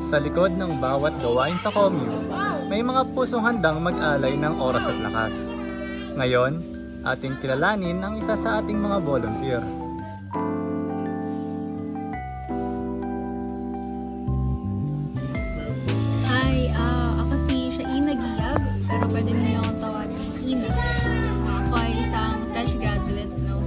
Sa likod ng bawat gawain sa commune, may mga pusong handang mag-alay ng oras at lakas. Ngayon, ating kilalanin ang isa sa ating mga volunteer. Hi, ako si Shaina Giyab, pero pwede niyo akong tawagin Ina. Ako ay isang fresh graduate from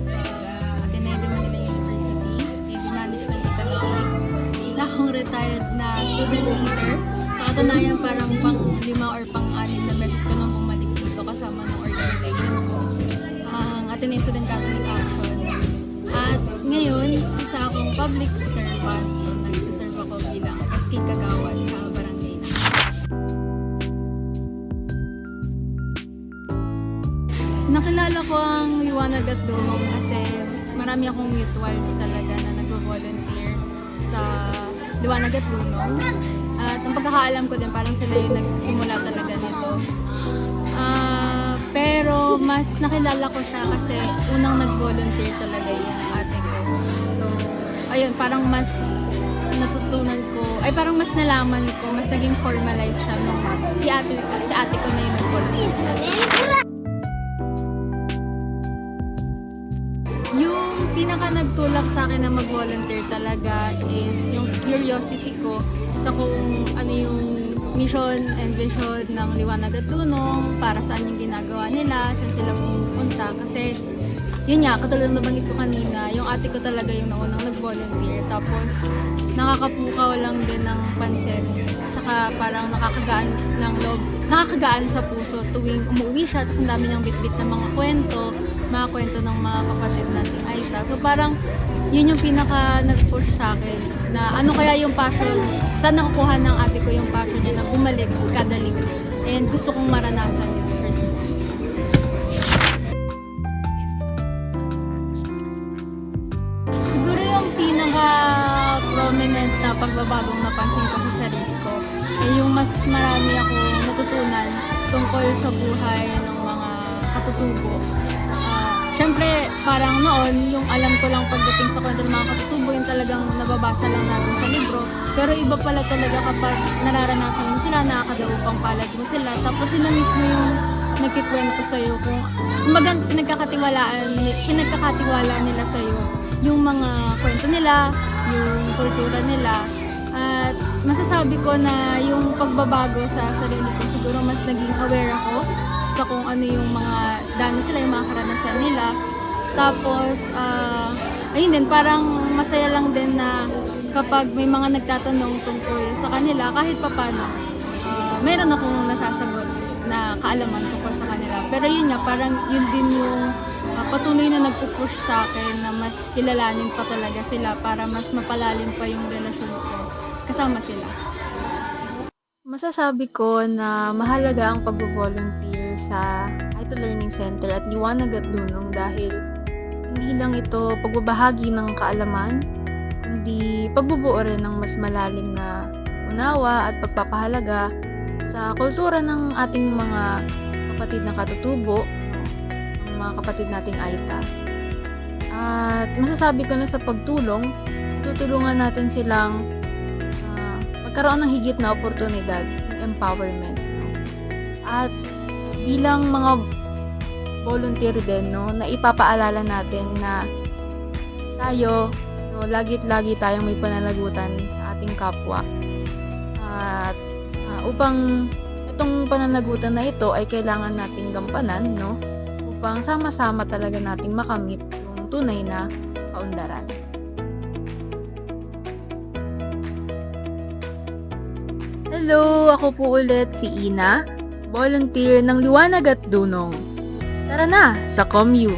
Ateneo de Manila University, in Management Economics. Isa akong retired na student leader. Sa katunayan, parang pang-5 or pang-6 na beses ko nang bumalik dito kasama ng organization ko, ang Ateneo Student Catholic Action. At ngayon, isa akong public servant. Nagsiserve ako bilang SK Kagawad sa barangay. Nakilala ko ang Liwanag at Dunong kasi marami akong mutuals talaga na nagvo-volunteer sa Liwanag at Dunong. At ang pagkakaalam ko din, parang sila yung nagsimula talaga nito. Pero mas nakilala ko siya kasi unang nag-volunteer talaga yung ate ko. So, ayun, parang mas natutunan ko, ay parang mas nalaman ko, mas naging formalized siya nung si ate ko na yung nag-volunteer sa Yung pinaka nagtulak sa akin na mag-volunteer talaga is yung curiosity ko sa kung ano yung mission and vision ng Liwanag at Dunong, para saan yung ginagawa nila, saan sila pumunta. Kasi yun nga, katulad na nabanggit ko kanina, yung ate ko talaga yung naunang nag-volunteer. Tapos nakakapukaw lang din ng pansin. Tsaka parang nakakagaan ng loob, nakakagaan sa puso tuwing umuwi siya. Tapos ang dami niyang bitbit ng mga kwento ng mga kapatid natin Aita. So parang yun yung pinaka nag-push sa akin na ano kaya yung passion, saan nakukuha ng ate ko yung passion niya na bumalik kada linggo. And gusto kong maranasan yun first. Siguro yung pinaka prominent na pagbabagong napansin ko sa sarili ko ay yung mas marami ako natutunan tungkol sa buhay ng mga katutubo. Siyempre, parang noon, yung alam ko lang pagdating sa kwento ng mga katutubo, yung talagang nababasa lang natin sa libro. Pero iba pala talaga kapag nararanasan mo sila, nakakadaupang palad mo sila. Tapos sila mismo yung nagkikwento sa'yo kung kumbaga pinagkakatiwala nila sa'yo yung mga kwento nila, yung kultura nila. At masasabi ko na yung pagbabago sa sarili ko, siguro mas naging aware ako sa kung ano yung mga danas nila, yung mga karanasan nila. Tapos, ayun din, parang masaya lang din na kapag may mga nagtatanong tungkol sa kanila, kahit papano, mayroon akong nasasagot na kaalaman tungkol sa kanila. Pero yun nga, parang yun din yung patuloy na nagpupush sa akin na mas kilalanin pa talaga sila para mas mapalalim pa yung relasyon ko kasama sila. Masasabi ko na mahalaga ang pag-volunteer sa Aita Learning Center at Liwanag at Dunong dahil hindi lang ito pagbabahagi ng kaalaman, kundi pagbubuo rin ng mas malalim na unawa at pagpapahalaga sa kultura ng ating mga kapatid na katutubo, ng mga kapatid nating Aita. At masasabi ko na sa pagtulong, itutulungan natin silang magkaroon ng higit na oportunidad, yung empowerment. No? At bilang mga volunteer din, no, na ipapaalala natin na tayo, no, lagi tayong may pananagutan sa ating kapwa. At upang itong pananagutan na ito ay kailangan nating gampanan, no, upang sama-sama talaga nating makamit yung tunay na kaunlaran. Hello! Ako po ulit si Ina, volunteer ng Liwanag at Dunong. Tara na sa COMU!